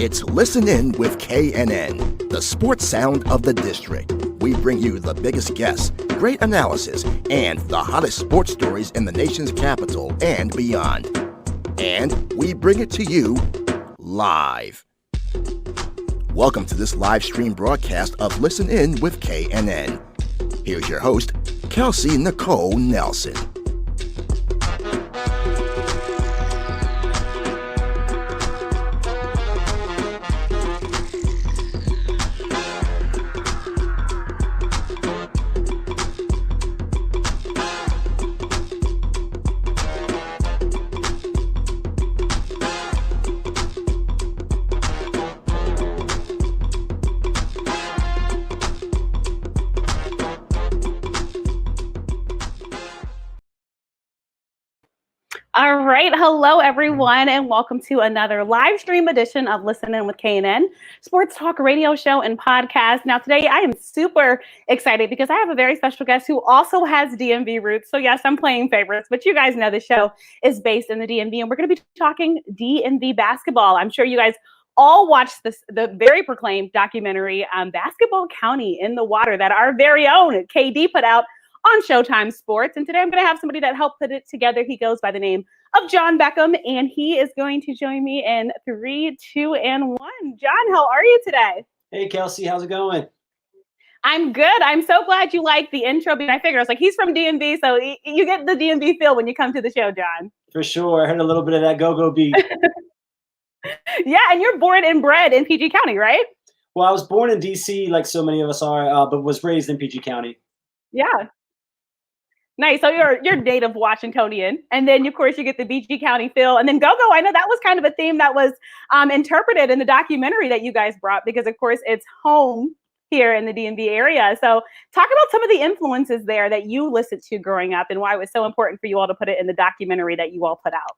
It's Listen In with KNN, the sports sound of the district. We bring you the biggest guests, great analysis, and the hottest sports stories in the nation's capital and beyond. And we bring it to you live. Welcome to this live stream broadcast of Listen In with KNN. Here's your host, Kelsey Nicole Nelson. All right. Hello, everyone, and welcome to another live stream edition of Listen In with KNN, sports talk radio show and podcast. Now, today I am super excited because I have a very special guest who also has DMV roots. So, yes, I'm playing favorites, but you guys know the show is based in the DMV, and we're going to be talking DMV basketball. I'm sure you guys all watched the very proclaimed documentary, Basketball County in the Water, that our very own KD put out on Showtime Sports. And today I'm going to have somebody that helped put it together. He goes by the name of John Beckham, and he is going to join me in 3, 2, and 1. John, how are you today? Hey, Kelsey, how's it going? I'm good. I'm so glad you liked the intro. But I figure I was like, he's from DMV, so you get the DMV feel when you come to the show, John. For sure. I heard a little bit of that go-go beat. Yeah, and you're born and bred in PG County, right? Well, I was born in D.C., like so many of us are, but was raised in PG County. Yeah. Nice. So you're native Washingtonian, and then of course you get the PG County feel, and then go-go. I know that was kind of a theme that was interpreted in the documentary that you guys brought, because of course it's home here in the DMV area. So talk about some of the influences there that you listened to growing up, and why it was so important for you all to put it in the documentary that you all put out.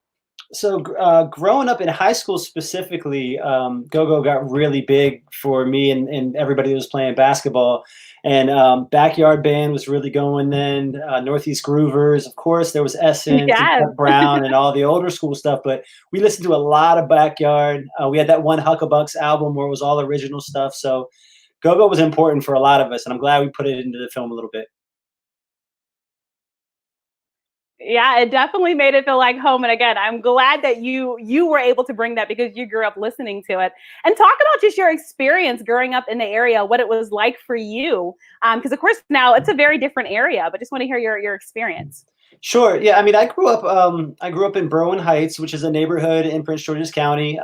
So growing up in high school specifically, go-go got really big for me and everybody that was playing basketball. And Backyard Band was really going then. Northeast Groovers, of course, there was Essence, Yes. and Chuck Brown, and all the older school stuff. But we listened to a lot of Backyard. We had that one Huckabucks album where it was all original stuff. So go-go was important for a lot of us, and I'm glad we put it into the film a little bit. Yeah, it definitely made it feel like home. And again, I'm glad that you were able to bring that, because you grew up listening to it. And talk about just your experience growing up in the area, what it was like for you. Because of course now it's a very different area, but just want to hear your experience. Sure. Yeah. I mean, I grew up in Berwyn Heights, which is a neighborhood in Prince George's County.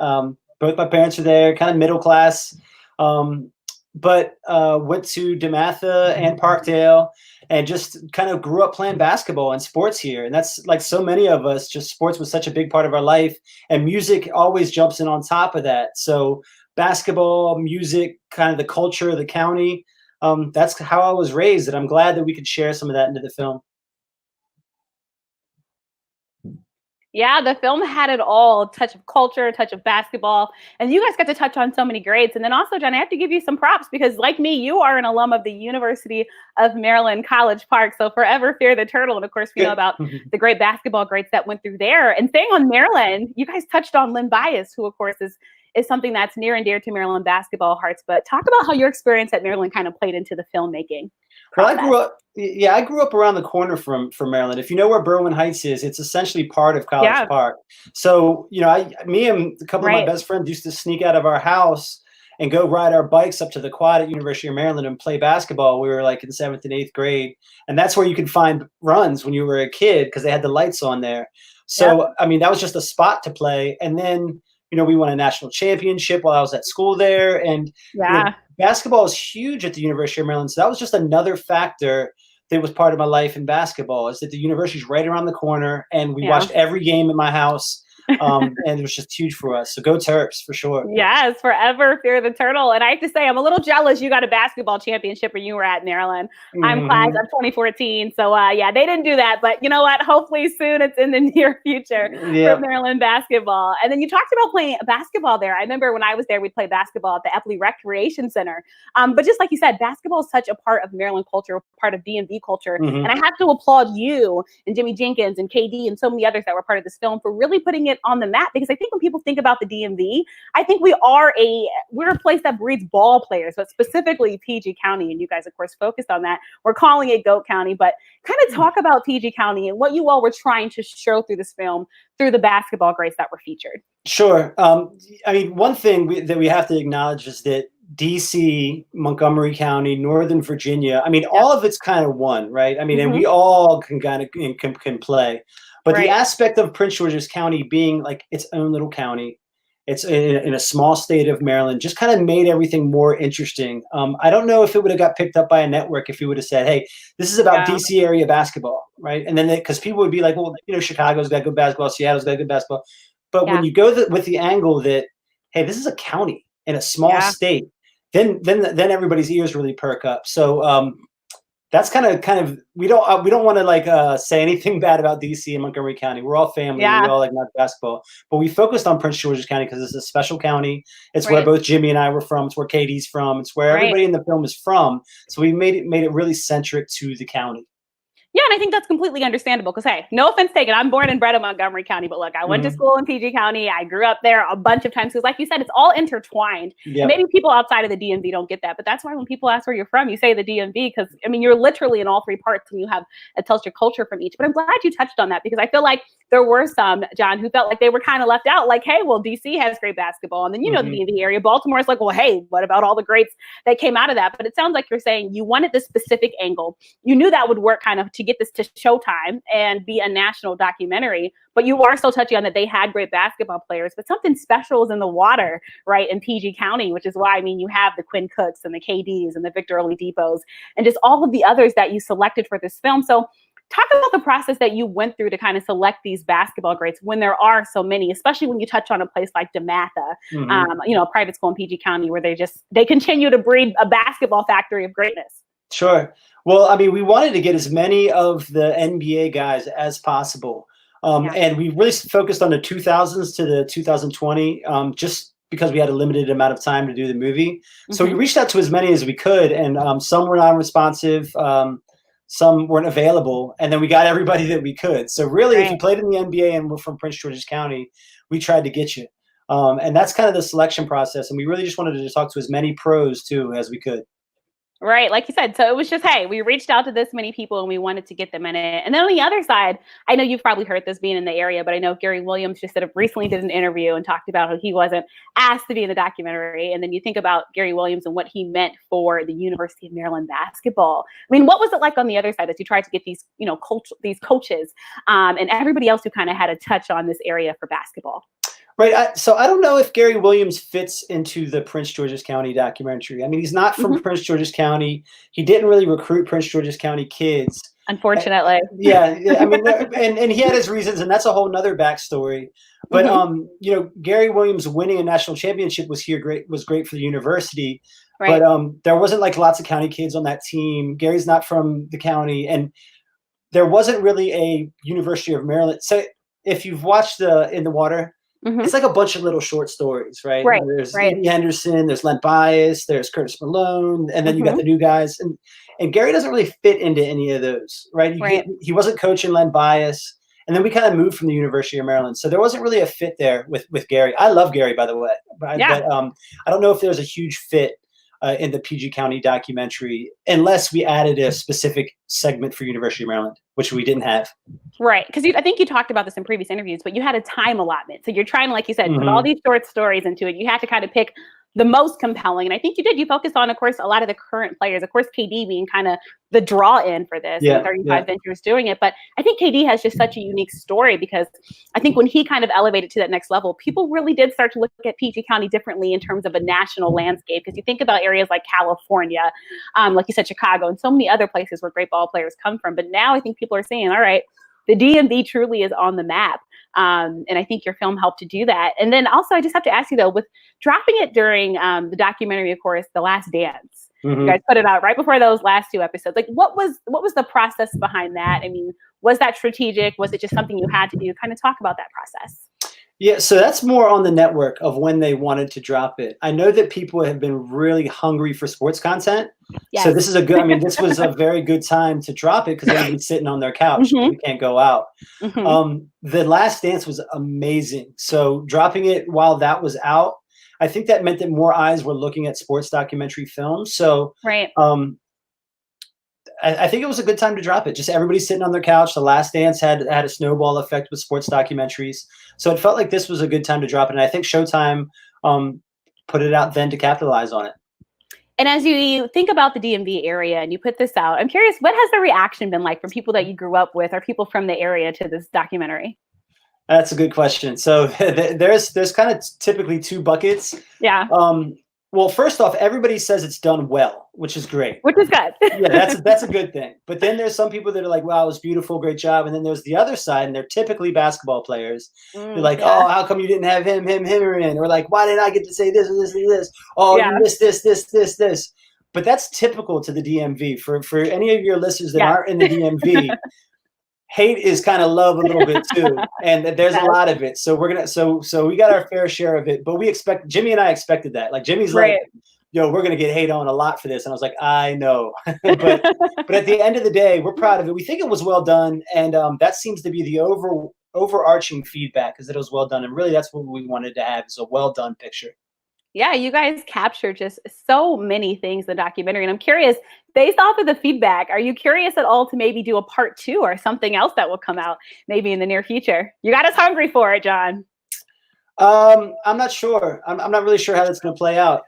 Both my parents are there, kind of middle class. But went to DeMatha and Parkdale, and just kind of grew up playing basketball and sports here. And that's like so many of us, just sports was such a big part of our life, and music always jumps in on top of that. So basketball, music, kind of the culture of the county, that's how I was raised, and I'm glad that we could share some of that into the film. Yeah, the film had it all, a touch of culture, a touch of basketball, and you guys got to touch on so many greats. And then also, John, I have to give you some props, because like me, you are an alum of the University of Maryland, College Park. So forever fear the turtle. And of course, we know about the great basketball greats that went through there. And staying on Maryland, you guys touched on Lynn Bias, who of course is something that's near and dear to Maryland basketball hearts. But talk about how your experience at Maryland kind of played into the filmmaking process. Well, I grew up around the corner from Maryland. If you know where Berwyn Heights is, it's essentially part of College Park. So, me and a couple of my best friends used to sneak out of our house and go ride our bikes up to the quad at University of Maryland and play basketball. We were like in 7th and 8th grade. And that's where you could find runs when you were a kid, because they had the lights on there. So, I mean, that was just a spot to play. And then, we won a national championship while I was at school there. And basketball is huge at the University of Maryland. So that was just another factor that was part of my life in basketball, is that the university is right around the corner, and we watched every game in my house. And it was just huge for us. So go Terps for sure. Yes, forever fear the turtle. And I have to say, I'm a little jealous you got a basketball championship when you were at Maryland. I'm class of 2014. So they didn't do that. But you know what? Hopefully soon it's in the near future for Maryland basketball. And then you talked about playing basketball there. I remember when I was there, we'd play basketball at the Epley Recreation Center. But just like you said, basketball is such a part of Maryland culture, part of DMV culture. And I have to applaud you and Jimmy Jenkins and KD and so many others that were part of this film for really putting it on the map? Because I think when people think about the DMV, I think we're a place that breeds ball players, but specifically PG County. And you guys, of course, focused on that. We're calling it GOAT County, but kind of talk about PG County and what you all were trying to show through this film, through the basketball greats that were featured. Sure. I mean, one thing that we have to acknowledge is that DC, Montgomery County, Northern Virginia, I mean, all of it's kind of one, right? I mean, and we all can kind of can play. But the aspect of Prince George's County being like its own little county, it's in a small state of Maryland, just kind of made everything more interesting. I don't know if it would have got picked up by a network if you would have said, hey, this is about DC area basketball, right? And then because people would be like, well, you know, Chicago's got good basketball, Seattle's got good basketball. But when you go with the angle that, hey, this is a county in a small state, then everybody's ears really perk up. So that's kind of we don't want to like say anything bad about DC and Montgomery County. We're all family. We all like not basketball, but we focused on Prince George's County because it's a special county. It's where both Jimmy and I were from. It's where KD's from. It's where everybody in the film is from. So we made it really centric to the county. Yeah, and I think that's completely understandable because, hey, no offense taken. I'm born and bred in Montgomery County, but look, I went to school in PG County. I grew up there a bunch of times because, like you said, it's all intertwined. Yep. Maybe people outside of the DMV don't get that, but that's why when people ask where you're from, you say the DMV because, I mean, you're literally in all three parts and it tells your culture from each. But I'm glad you touched on that because I feel like there were some, John, who felt like they were kind of left out. Like, hey, well, DC has great basketball. And then, you know, the DMV area, Baltimore's like, well, hey, what about all the greats that came out of that? But it sounds like you're saying you wanted this specific angle. You knew that would work kind of to get this to Showtime and be a national documentary, but you are still touching on that they had great basketball players, but something special is in the water, right, in PG County, which is why, I mean, you have the Quinn Cooks and the KDs and the Victor Oladipos and just all of the others that you selected for this film. So talk about the process that you went through to kind of select these basketball greats when there are so many, especially when you touch on a place like DeMatha, you know, a private school in PG County where they continue to breed a basketball factory of greatness. Sure. Well, I mean, we wanted to get as many of the NBA guys as possible. And we really focused on the 2000s to the 2020, just because we had a limited amount of time to do the movie. So we reached out to as many as we could, and some were non-responsive, some weren't available, and then we got everybody that we could. So really, if you played in the NBA and were from Prince George's County, we tried to get you. And that's kind of the selection process, and we really just wanted to talk to as many pros, too, as we could. Right. Like you said. So it was just, hey, we reached out to this many people and we wanted to get them in it. And then on the other side, I know you've probably heard this being in the area, but I know Gary Williams just recently did an interview and talked about how he wasn't asked to be in the documentary. And then you think about Gary Williams and what he meant for the University of Maryland basketball. I mean, what was it like on the other side as you tried to get these, you know, these coaches and everybody else who kind of had a touch on this area for basketball? Right. So I don't know if Gary Williams fits into the Prince George's County documentary. I mean, he's not from Prince George's County. He didn't really recruit Prince George's County kids. Unfortunately. Yeah. I mean, and he had his reasons, and that's a whole nother backstory. But, you know, Gary Williams winning a national championship was great for the university. Right. But there wasn't like lots of county kids on that team. Gary's not from the county. And there wasn't really a University of Maryland. So if you've watched In the Water, it's like a bunch of little short stories, right? There's Andy Henderson, there's Len Bias, there's Curtis Malone, and then you got the new guys. And Gary doesn't really fit into any of those, right? He wasn't coaching Len Bias. And then we kind of moved from the University of Maryland. So there wasn't really a fit there with Gary. I love Gary, by the way. But I don't know if there's a huge fit in the PG County documentary, unless we added a specific segment for University of Maryland, which we didn't have. Right. Because I think you talked about this in previous interviews, but you had a time allotment. So you're trying to, like you said, put all these short stories into it. You had to kind of pick the most compelling. And I think you did. You focused on, of course, a lot of the current players. Of course, KD being kind of the draw-in for this. 35 Ventures doing it. But I think KD has just such a unique story because I think when he kind of elevated to that next level, people really did start to look at PG County differently in terms of a national landscape. Because you think about areas like California, like you said, Chicago, and so many other places where great ball players come from. But now I think people are saying, all right, the DMV truly is on the map. And I think your film helped to do that. And then also, I just have to ask you, though, with dropping it during the documentary, of course, The Last Dance, you guys put it out right before those last two episodes. Like, what was the process behind that? I mean, was that strategic? Was it just something you had to do? Kind of talk about that process. Yeah, so that's more on the network of when they wanted to drop it. I know that people have been really hungry for sports content. Yes. So this is this was a very good time to drop it because everybody's sitting on their couch. We can't go out. The Last Dance was amazing. So dropping it while that was out, I think that meant that more eyes were looking at sports documentary films. So I think it was a good time to drop it. Just everybody's sitting on their couch. The Last Dance had a snowball effect with sports documentaries. So it felt like this was a good time to drop it. And I think Showtime put it out then to capitalize on it. And as you think about the DMV area and you put this out, I'm curious, what has the reaction been like from people that you grew up with or people from the area to this documentary? That's a good question. So there's kind of typically two buckets. Yeah. Well, first off, everybody says it's done well, which is great. Which is good. Yeah, that's a good thing. But then there's some people that are like, wow, it was beautiful, great job. And then there's the other side, and they're typically basketball players. They're like, oh, how come you didn't have him or in? Or like, why did I get to say this and this and this? Oh, you missed this. But that's typical to the DMV. For any of your listeners that aren't in the DMV, hate is kind of love a little bit too, and there's a lot of it. So so we got our fair share of it, but Jimmy and I expected that. Like Jimmy's like, yo, we're gonna get hate on a lot for this, and I was like, I know, but at the end of the day, we're proud of it. We think it was well done, and that seems to be the overarching feedback, is that it was well done, and really that's what we wanted to have, is a well done picture. Yeah, you guys captured just so many things in the documentary. And I'm curious, based off of the feedback, are you curious at all to maybe do a part 2 or something else that will come out maybe in the near future? You got us hungry for it, John. I'm not sure. I'm not really sure how that's going to play out.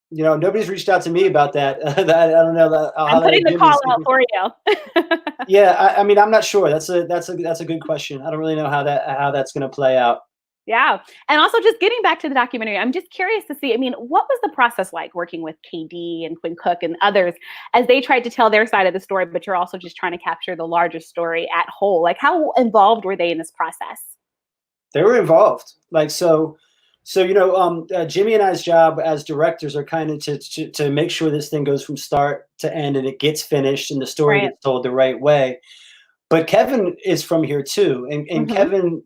Nobody's reached out to me about that. I don't know. I'm putting the call out for you. Yeah, I'm not sure. That's a good question. I don't really know how that's going to play out. Yeah. And also just getting back to the documentary, I'm just curious to see, what was the process like working with KD and Quinn Cook and others as they tried to tell their side of the story, but you're also just trying to capture the larger story at whole? Like, how involved were they in this process? They were involved. Jimmy and I's job as directors are kind of to make sure this thing goes from start to end and it gets finished and the story gets told the right way. But Kevin is from here too. And Kevin,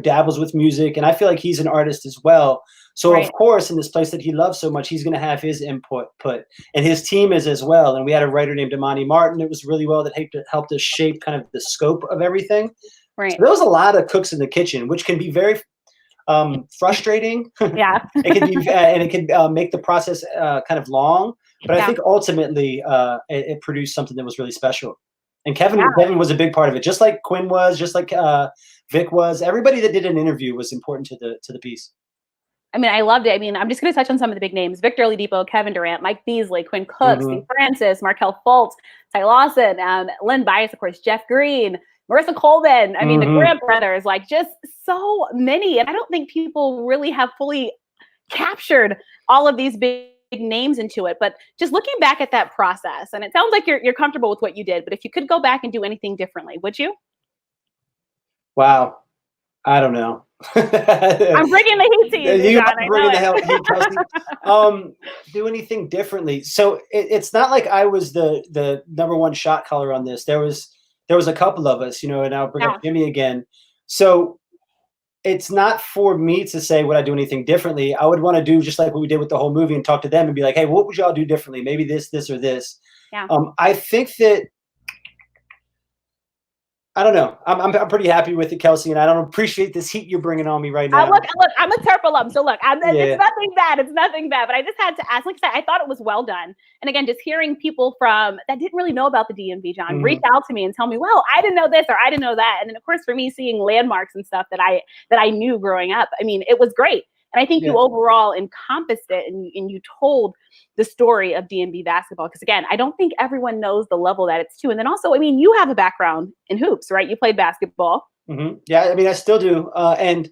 dabbles with music, and I feel like he's an artist as well. So of course, in this place that he loves so much, he's going to have his input and his team is as well. And we had a writer named Imani Martin. It was really well that helped us shape kind of the scope of everything. Right. So there was a lot of cooks in the kitchen, which can be very frustrating. Yeah. It can be, and it can make the process kind of long. But I think ultimately it produced something that was really special. And Kevin was a big part of it, just like Quinn was, just like Vic was. Everybody that did an interview was important to the piece. I loved it. I'm just going to touch on some of the big names: Victor Oladipo, Kevin Durant, Mike Beasley, Quinn Cook, Steve Francis, Markelle Fultz, Ty Lawson, Len Bias, of course, Jeff Greene, Marissa Coleman. The Grant brothers, like just so many. And I don't think people really have fully captured all of these big names into it. But just looking back at that process, and it sounds like you're comfortable with what you did, but if you could go back and do anything differently, would you? Wow. I don't know. I'm bringing the heat to you. You are bringing the heat. Do anything differently. So it's not like I was the number one shot caller on this. There was a couple of us, and I'll bring up Jimmy again. So it's not for me to say, would I do anything differently? I would want to do just like what we did with the whole movie and talk to them and be like, hey, what would y'all do differently? Maybe this, or this. Yeah. I think that, I don't know. I'm pretty happy with it, Kelsey, and I don't appreciate this heat you're bringing on me right now. Look, I'm a Terp alum, so look, it's nothing bad. It's nothing bad, but I just had to ask. Like I said, I thought it was well done. And again, just hearing people that didn't really know about the DMV, John, reach out to me and tell me, well, I didn't know this or I didn't know that. And then, of course, for me, seeing landmarks and stuff that I knew growing up, it was great. And I think you overall encompassed it and you told the story of DMV basketball. Because again, I don't think everyone knows the level that it's to. And then also, you have a background in hoops, right? You played basketball. Mm-hmm. Yeah, I still do. And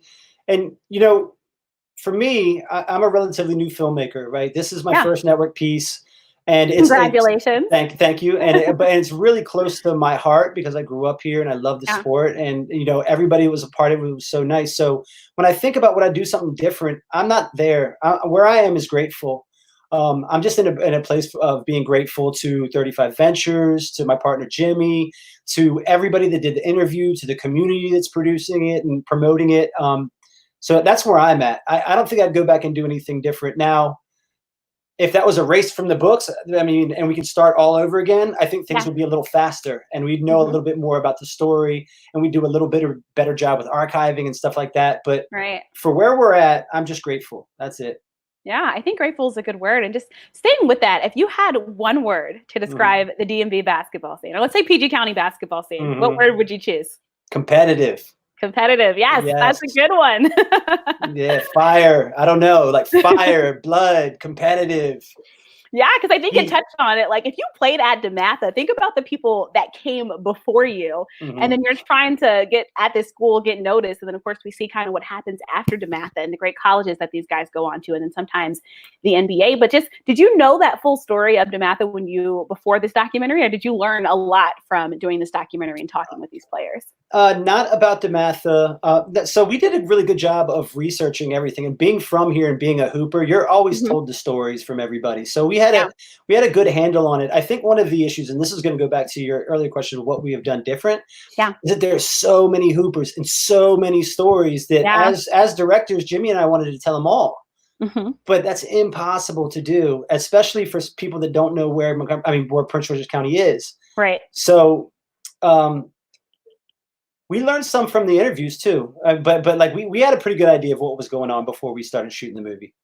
for me, I'm a relatively new filmmaker, right? This is my first network piece. And congratulations. Thank you. And it's really close to my heart because I grew up here and I love the sport. And everybody was a part of it. It was so nice. So when I think about would I do something different, I'm not there. Where I am is grateful. I'm just in a place of being grateful to 35 Ventures, to my partner Jimmy, to everybody that did the interview, to the community that's producing it and promoting it. So that's where I'm at. I don't think I'd go back and do anything different now. if that was erased from the books, I mean, and we could start all over again, I think things would be a little faster, and we'd know a little bit more about the story, and we'd do a little bit of better job with archiving and stuff like that. But for where we're at, I'm just grateful. That's it. Yeah, I think grateful is a good word. And just staying with that, if you had one word to describe the DMV basketball scene, or let's say PG County basketball scene, what word would you choose? Competitive. Competitive. Yes, that's a good one. Yeah, fire. I don't know, like fire, blood, competitive. Yeah, because I think it touched on it. Like, if you played at DeMatha, think about the people that came before you, and then you're trying to get at this school, get noticed, and then of course we see kind of what happens after DeMatha and the great colleges that these guys go on to, and then sometimes the NBA. But just, did you know that full story of DeMatha before this documentary, or did you learn a lot from doing this documentary and talking with these players? Not about DeMatha. So we did a really good job of researching everything, and being from here and being a hooper, you're always told the stories from everybody. So we had a good handle on it. I think one of the issues, and this is going to go back to your earlier question of what we have done different, is that there's so many hoopers and so many stories that as directors, Jimmy and I wanted to tell them all. But that's impossible to do, especially for people that don't know where Prince George's County is. Right. So we learned some from the interviews too, but like we had a pretty good idea of what was going on before we started shooting the movie.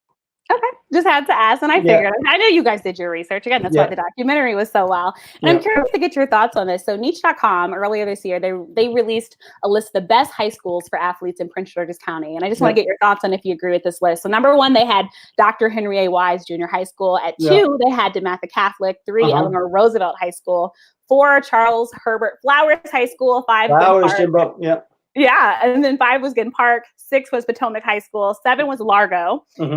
Okay, just had to ask, and I figured. I know you guys did your research. Again, that's why the documentary was so well. And I'm curious to get your thoughts on this. So Niche.com earlier this year, they released a list of the best high schools for athletes in Prince George's County. And I just want to get your thoughts on if you agree with this list. So number 1, they had Dr. Henry A. Wise Junior High School. At 2, they had DeMatha Catholic. 3, Eleanor Roosevelt High School. 4, Charles Herbert Flowers High School. 5, Flowers, Jimbo. Yeah, and then 5 was Ginn Park, 6 was Potomac High School, 7 was Largo, 8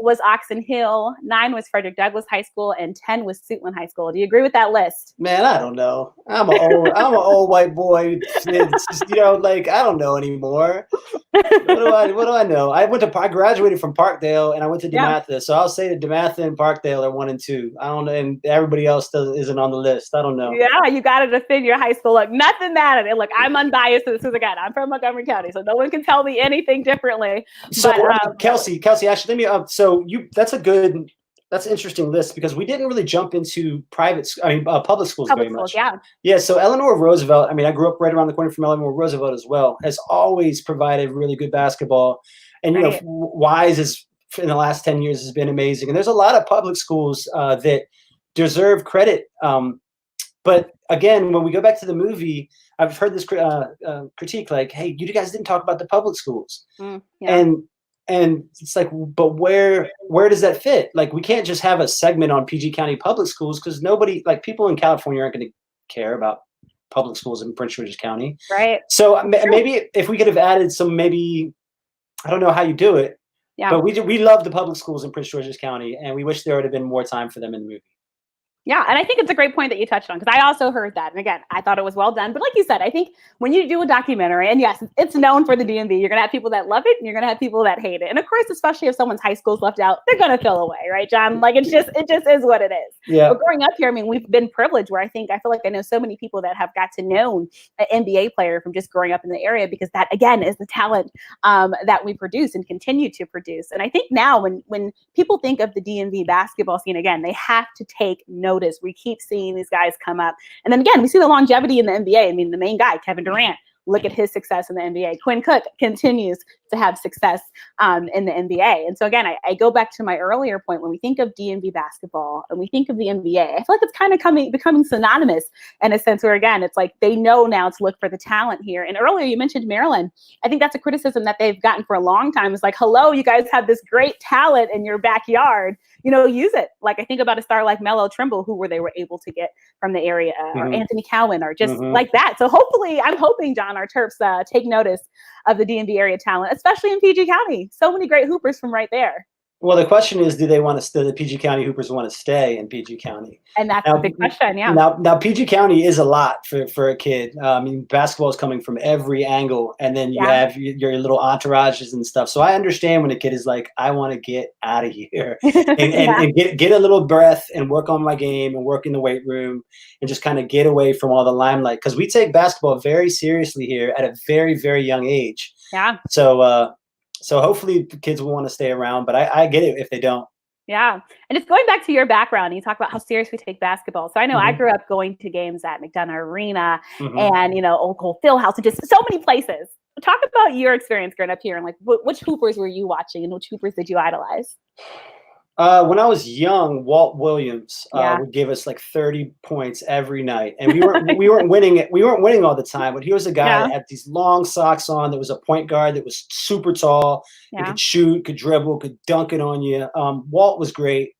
was Oxon Hill, 9 was Frederick Douglass High School, and 10 was Suitland High School. Do you agree with that list? Man, I don't know. I'm an old white boy. It's just, I don't know anymore. What do I know? I graduated from Parkdale and I went to DeMatha, so I'll say that DeMatha and Parkdale are 1 and 2. I don't know, and everybody else isn't on the list. I don't know. Yeah, you got to defend your high school. Look, nothing mad at it. Look, I'm unbiased. This is again, I'm from Montgomery County, so no one can tell me anything differently. So, Kelsey, actually, let me. That's an interesting list because we didn't really jump into public schools very much. Yeah. So Eleanor Roosevelt. I grew up right around the corner from Eleanor Roosevelt as well. Has always provided really good basketball, and Wise is in the last 10 years has been amazing. And there's a lot of public schools that deserve credit. But again, when we go back to the movie, I've heard this critique like, "Hey, you guys didn't talk about the public schools," and it's like, but where does that fit? Like, we can't just have a segment on PG County public schools because nobody, like people in California, aren't going to care about public schools in Prince George's County, right? So maybe if we could have added some, maybe I don't know how you do it, but we love the public schools in Prince George's County, and we wish there would have been more time for them in the movie. Yeah, and I think it's a great point that you touched on because I also heard that. And again, I thought it was well done. But like you said, I think when you do a documentary, and yes, it's known for the DMV, you're going to have people that love it and you're going to have people that hate it. And of course, especially if someone's high school is left out, they're going to feel away, right, John? Like it just is what it is. Yeah. But growing up here, we've been privileged where I feel like I know so many people that have got to know an NBA player from just growing up in the area because that, again, is the talent that we produce and continue to produce. And I think now when people think of the DMV basketball scene, again, they have to take notice. We keep seeing these guys come up. And then again, we see the longevity in the NBA. The main guy, Kevin Durant, look at his success in the NBA. Quinn Cook continues to have success in the NBA. And so again, I go back to my earlier point. When we think of DMV basketball and we think of the NBA, I feel like it's kind of becoming synonymous in a sense where, again, it's like they know now to look for the talent here. And earlier you mentioned Maryland. I think that's a criticism that they've gotten for a long time. It's like, hello, you guys have this great talent in your backyard. Use it. Like I think about a star like Melo Trimble, who they were able to get from the area, or Anthony Cowan, or just like that. So hopefully, I'm hoping, John, our Terps take notice of the DMV area talent, especially in PG County. So many great hoopers from right there. Well, the question is, do they want to the PG County Hoopers want to stay in PG County? And that's the big question, yeah. Now PG County is a lot for a kid. Basketball is coming from every angle, and then you have your little entourages and stuff. So I understand when a kid is like, I want to get out of here and get a little breath and work on my game and work in the weight room and just kind of get away from all the limelight. Because we take basketball very seriously here at a very, very young age. Yeah. So hopefully the kids will want to stay around, but I get it if they don't. Yeah. And just going back to your background, you talk about how serious we take basketball. So I know I grew up going to games at McDonough Arena and, Old Cole Fieldhouse and just so many places. Talk about your experience growing up here and like which hoopers were you watching and which hoopers did you idolize? When I was young, Walt Williams would give us like 30 points every night, and we weren't winning it. We weren't winning all the time, but he was a guy that had these long socks on. There was a point guard that was super tall. He could shoot, could dribble, could dunk it on you. Walt was great.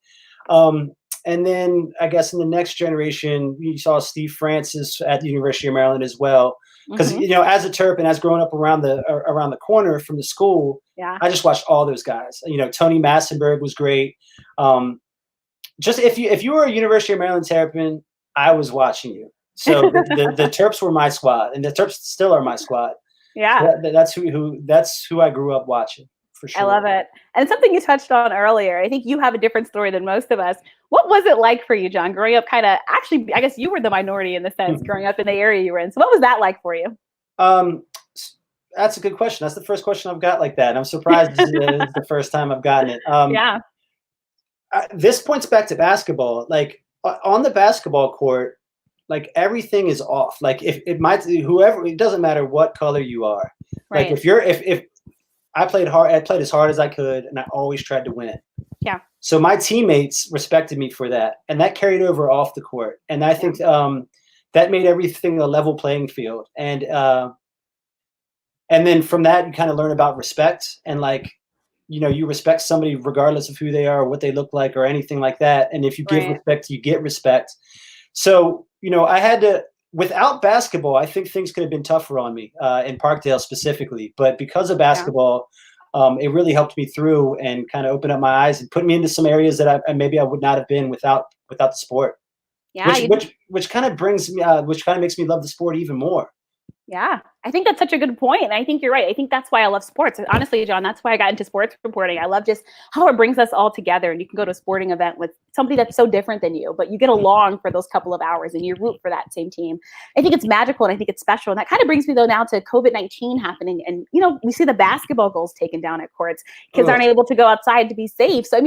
And then I guess in the next generation, you saw Steve Francis at the University of Maryland as well. Because as a Terp and as growing up around the corner from the school, I just watched all those guys. Tony Massenberg was great. Just if you were a University of Maryland Terrapin, I was watching you. So the Terps were my squad, and the Terps still are my squad. Yeah, so that's who I grew up watching. For sure. I love it. And something you touched on earlier, I think you have a different story than most of us. What was it like for you, John, growing up actually, I guess you were the minority in the sense, growing up in the area you were in. So what was that like for you? That's a good question. That's the first question I've got like that. I'm surprised this is the first time I've gotten it. This points back to basketball. Like on the basketball court, like everything is off. Like it doesn't matter what color you are. Right. Like if I played as hard as I could, and I always tried to win. Yeah. So my teammates respected me for that, and that carried over off the court. And I think that made everything a level playing field. And then from that, you kind of learn about respect, and you respect somebody regardless of who they are or what they look like or anything like that. And if you give respect, you get respect. So I had to. Without basketball, I think things could have been tougher on me in Parkdale specifically. But because of basketball, it really helped me through and kind of opened up my eyes and put me into some areas that maybe I would not have been without the sport. Yeah, which kind of makes me love the sport even more. Yeah, I think that's such a good point. I think you're right. I think that's why I love sports. Honestly, John, that's why I got into sports reporting. I love just how it brings us all together, and you can go to a sporting event with somebody that's so different than you, but you get along for those couple of hours and you root for that same team. I think it's magical and I think it's special. And that kind of brings me though now to COVID-19 happening. And, we see the basketball goals taken down at courts. Kids aren't able to go outside to be safe. So,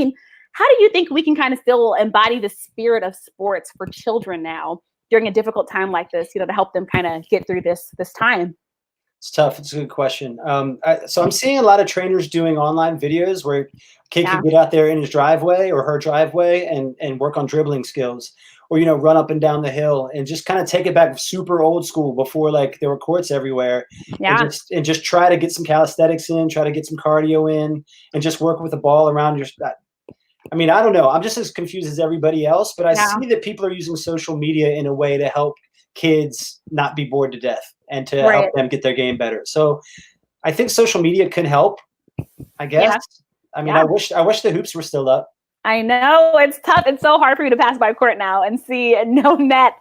how do you think we can kind of still embody the spirit of sports for children now during a difficult time like this, to help them kind of get through this time? It's tough. It's a good question. So I'm seeing a lot of trainers doing online videos where a kid can get out there in his driveway or her driveway and work on dribbling skills, or, run up and down the hill and just kind of take it back super old school before there were courts everywhere. Yeah. And just try to get some calisthenics in, try to get some cardio in, and just work with the ball around your. I don't know. I'm just as confused as everybody else, but I see that people are using social media in a way to help kids not be bored to death and to help them get their game better. So I think social media can help, I guess. Yeah. I wish the hoops were still up. I know, it's tough. It's so hard for you to pass by court now and see no net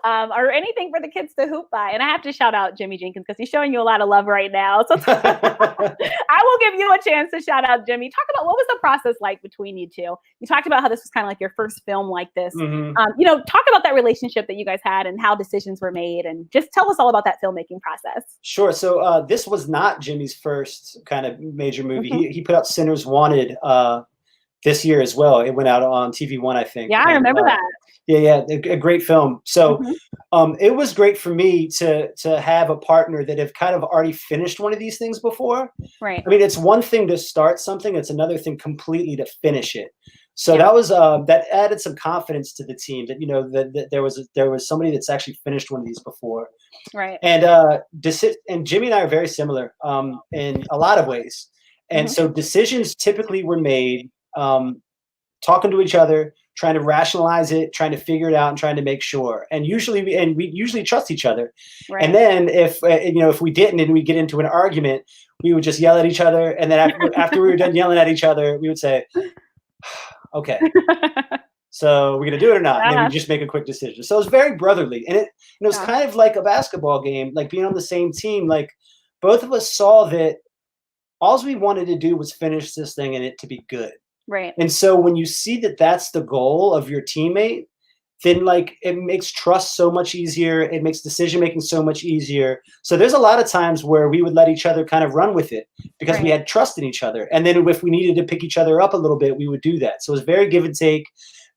or anything for the kids to hoop by. And I have to shout out Jimmy Jenkins because he's showing you a lot of love right now. So I will give you a chance to shout out Jimmy. Talk about what was the process like between you two? You talked about how this was kind of like your first film like this. Talk about that relationship that you guys had and how decisions were made, and just tell us all about that filmmaking process. Sure. So this was not Jimmy's first kind of major movie. He put out Sinners Wanted this year as well. It went out on TV1, I think. Yeah, I remember that. Yeah, a great film. So it was great for me to have a partner that have kind of already finished one of these things before. Right. It's one thing to start something; it's another thing completely to finish it. So that was that added some confidence to the team that that there was somebody that's actually finished one of these before. Right. And Jimmy and I are very similar in a lot of ways, and so decisions typically were made. Talking to each other, trying to rationalize it, trying to figure it out, and trying to make sure. And we usually trust each other. Right. And then if we didn't and we get into an argument, we would just yell at each other. And then after we were done yelling at each other, we would say, "Okay, so we're gonna do it or not?" And then we just make a quick decision. So it was very brotherly, and it was kind of like a basketball game, like being on the same team. Like both of us saw that all we wanted to do was finish this thing and it to be good. Right. And so when you see that that's the goal of your teammate, then like it makes trust so much easier. It makes decision making so much easier. So there's a lot of times where we would let each other kind of run with it because we had trust in each other. And then if we needed to pick each other up a little bit, we would do that. So it was very give and take,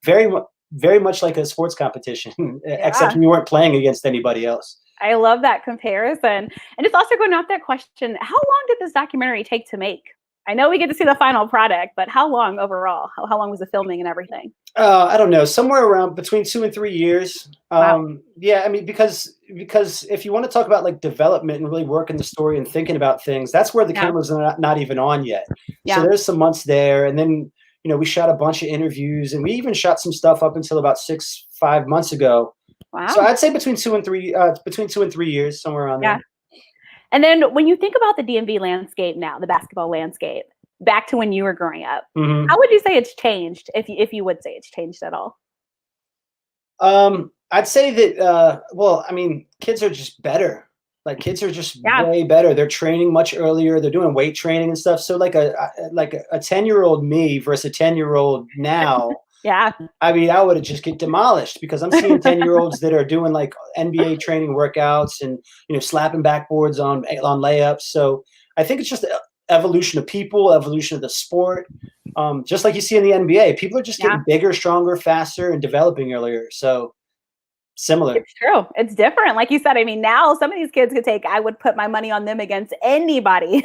very much like a sports competition, except we weren't playing against anybody else. I love that comparison. And just also going off that question, how long did this documentary take to make? I know we get to see the final product, but how long overall? How long was the filming and everything? I don't know, somewhere around between 2 and 3 years. Wow. Yeah, I mean, because if you want to talk about like development and really working the story and thinking about things, that's where the cameras are not even on yet. So there's some months there. And then, you know, we shot a bunch of interviews and we even shot some stuff up until about 5 months ago. Wow. So I'd say between 2 and 3 years, somewhere around there. And then when you think about the DMV landscape now, the basketball landscape, back to when you were growing up, how would you say it's changed, if you would say it's changed at all? I'd say that, well, I mean, kids are just better. Like kids are just way better. They're training much earlier. They're doing weight training and stuff. So like a 10-year-old me versus a 10-year-old now, I mean, I would have just get demolished because I'm seeing 10-year-olds that are doing like NBA training workouts and, you know, slapping backboards on layups. So I think it's just evolution of people, evolution of the sport. Just like you see in the NBA, people are just getting bigger, stronger, faster, and developing earlier. So similar. It's true. It's different. Like you said, I mean, now some of these kids I would put my money on them against anybody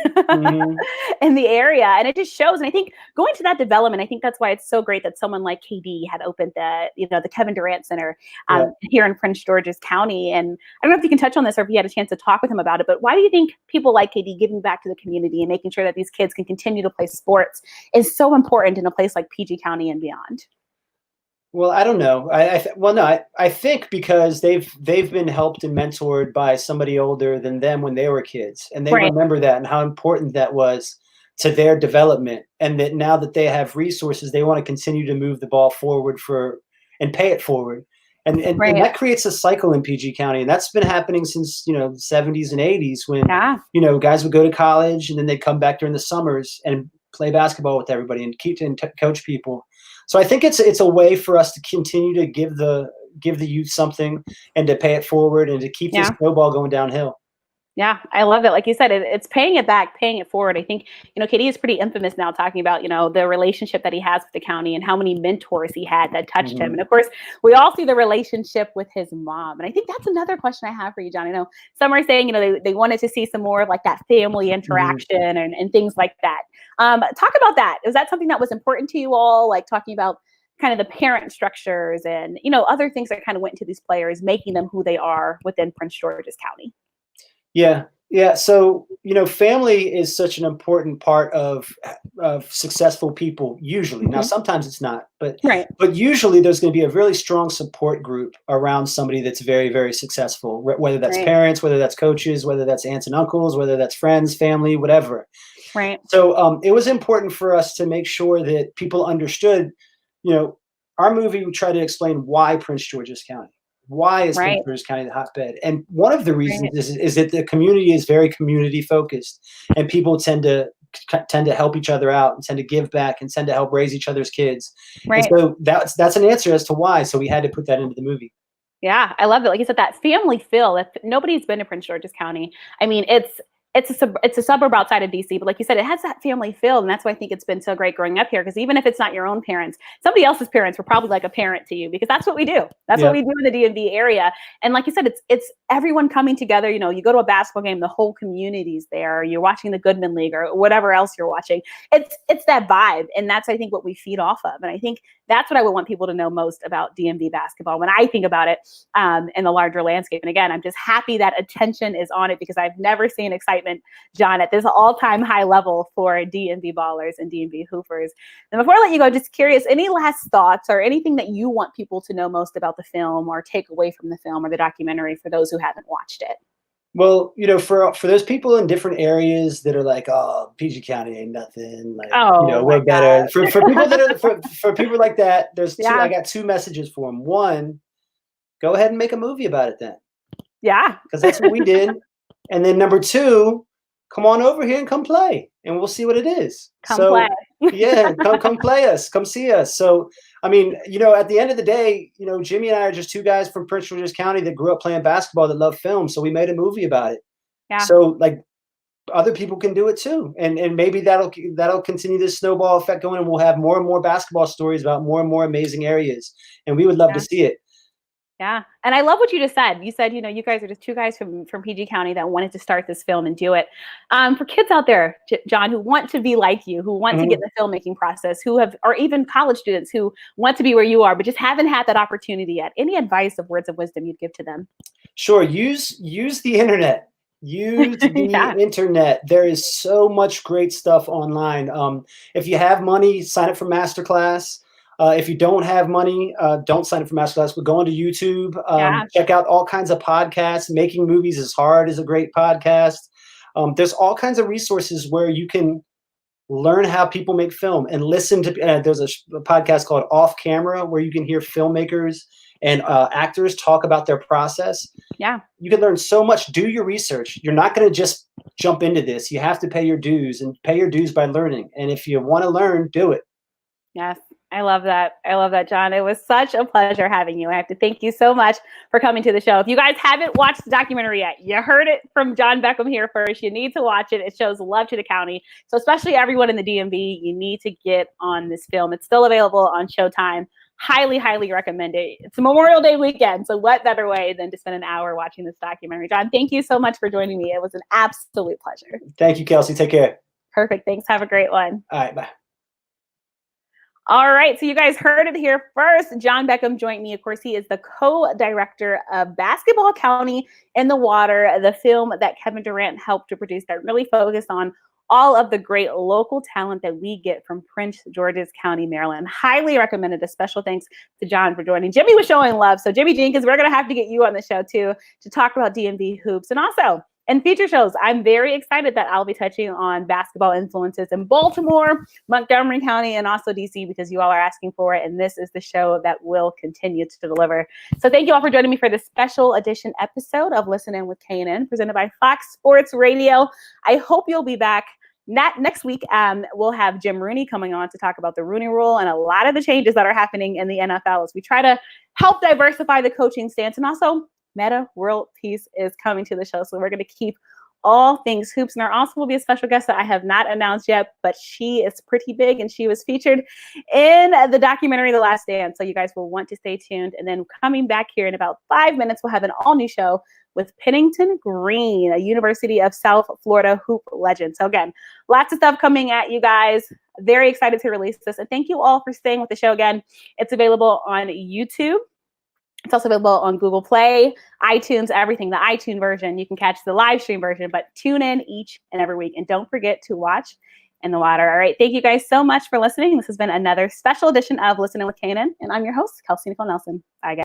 in the area. And it just shows. And I think going to that development, I think that's why it's so great that someone like KD had opened the Kevin Durant Center here in Prince George's County. And I don't know if you can touch on this or if you had a chance to talk with him about it, but why do you think people like KD giving back to the community and making sure that these kids can continue to play sports is so important in a place like PG County and beyond? Well, I don't know. I think because they've been helped and mentored by somebody older than them when they were kids, and they remember that and how important that was to their development. And that now that they have resources, they want to continue to move the ball forward and pay it forward. And that creates a cycle in PG County, and that's been happening since the 70s and 80s when guys would go to college and then they'd come back during the summers and play basketball with everybody and coach people. So I think it's a way for us to continue to give the youth something and to pay it forward and to keep this snowball going downhill. Yeah, I love it. Like you said, it's paying it back, paying it forward. I think, KD is pretty infamous now talking about, the relationship that he has with the county and how many mentors he had that touched him. And of course, we all see the relationship with his mom. And I think that's another question I have for you, John. I know some are saying, they wanted to see some more of like that family interaction and things like that. Talk about that. Was that something that was important to you all? Like talking about kind of the parent structures and, other things that kind of went into these players, making them who they are within Prince George's County. Yeah. So, family is such an important part of successful people, usually. Now, sometimes it's not, but usually there's going to be a really strong support group around somebody that's very, very successful, whether that's parents, whether that's coaches, whether that's aunts and uncles, whether that's friends, family, whatever. Right. So it was important for us to make sure that people understood, our movie would try to explain why Prince George's County. Why is Prince George's County the hotbed? And one of the reasons is that the community is very community focused, and people tend to help each other out and tend to give back and tend to help raise each other's kids. And so that's an answer as to why. So we had to put that into the movie. Yeah, I love it. Like you said, that family feel. If nobody's been to Prince George's County, I mean, it's a suburb outside of DC, but like you said, it has that family feel, and that's why I think it's been so great growing up here. Because even if it's not your own parents, somebody else's parents were probably like a parent to you, because that's what we do. That's what we do in the DMV area. And like you said, it's everyone coming together. You go to a basketball game, the whole community's there. You're watching the Goodman League or whatever else you're watching. It's that vibe, and that's I think what we feed off of. And I think that's what I would want people to know most about DMV basketball when I think about it in the larger landscape. And again, I'm just happy that attention is on it, because I've never seen excitement, John, at this all-time high level for DMV ballers and DMV hoopers. And before I let you go, just curious, any last thoughts or anything that you want people to know most about the film or take away from the film or the documentary for those who haven't watched it? Well, for those people in different areas that are like, oh, PG County ain't nothing, like, we're better. For people that are for people like that, I got two messages for them. One, go ahead and make a movie about it then. Yeah, because that's what we did. And then number two, come on over here and come play, and we'll see what it is. Come play. Yeah, come play us, come see us. So I mean, at the end of the day, Jimmy and I are just two guys from Prince George's County that grew up playing basketball that love film. So we made a movie about it. Yeah. So like other people can do it too. And maybe that'll continue this snowball effect going, and we'll have more and more basketball stories about more and more amazing areas. And we would love to see it. Yeah. And I love what you just said. You said, you guys are just two guys from PG County that wanted to start this film and do it. For kids out there, John, who want to be like you, who want to get in the filmmaking process, or even college students who want to be where you are, but just haven't had that opportunity yet. Any advice of words of wisdom you'd give to them? Sure. Use the internet. Use the internet. There is so much great stuff online. If you have money, sign up for Masterclass. If you don't have money, don't sign up for Masterclass, but go onto YouTube. Check out all kinds of podcasts. Making Movies is Hard is a great podcast. There's all kinds of resources where you can learn how people make film and listen to. There's a podcast called Off Camera where you can hear filmmakers and actors talk about their process. Yeah. You can learn so much. Do your research. You're not going to just jump into this. You have to pay your dues, and pay your dues by learning. And if you want to learn, do it. Yes. I love that. I love that, John. It was such a pleasure having you. I have to thank you so much for coming to the show. If you guys haven't watched the documentary yet, you heard it from John Beckham here first. You need to watch it. It shows love to the county. So especially everyone in the DMV, you need to get on this film. It's still available on Showtime. Highly, highly recommend it. It's a Memorial Day weekend, so what better way than to spend an hour watching this documentary? John, thank you so much for joining me. It was an absolute pleasure. Thank you, Kelsey. Take care. Perfect. Thanks. Have a great one. All right. Bye. All right, so you guys heard it here first. John Beckham joined me. Of course, he is the co-director of Basketball County in the Water, the film that Kevin Durant helped to produce that really focused on all of the great local talent that we get from Prince George's County, Maryland. Highly recommended. A special thanks to John for joining. Jimmy was showing love. So Jimmy Jenkins, we're going to have to get you on the show too to talk about DMV hoops. And also, in future shows, I'm very excited that I'll be touching on basketball influences in Baltimore, Montgomery County, and also DC because you all are asking for it. And this is the show that will continue to deliver. So thank you all for joining me for this special edition episode of Listen In with KNN, presented by Fox Sports Radio. I hope you'll be back. Next week, we'll have Jim Rooney coming on to talk about the Rooney Rule and a lot of the changes that are happening in the NFL as we try to help diversify the coaching stance. And also, Meta World Peace is coming to the show. So we're going to keep all things hoops. And there also will be a special guest that I have not announced yet, but she is pretty big and she was featured in the documentary The Last Dance. So you guys will want to stay tuned. And then coming back here in about 5 minutes, we'll have an all new show with Pennington Greene, a University of South Florida hoop legend. So again, lots of stuff coming at you guys. Very excited to release this. And thank you all for staying with the show again. It's available on YouTube. It's also available on Google Play, iTunes, everything. The iTunes version, you can catch the live stream version, but tune in each and every week. And don't forget to watch In the Water. All right. Thank you guys so much for listening. This has been another special edition of Listen In with KNN. And I'm your host, Kelsey Nicole Nelson. Bye, guys.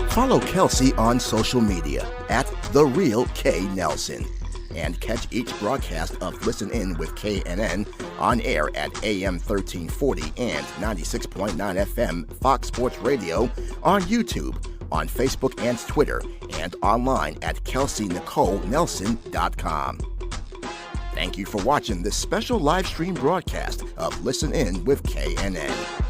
Follow Kelsey on social media at The Real K Nelson. And catch each broadcast of Listen In with KNN on air at AM 1340 and 96.9 FM Fox Sports Radio on YouTube, on Facebook and Twitter, and online at KelseyNicoleNelson.com. Thank you for watching this special live stream broadcast of Listen In with KNN.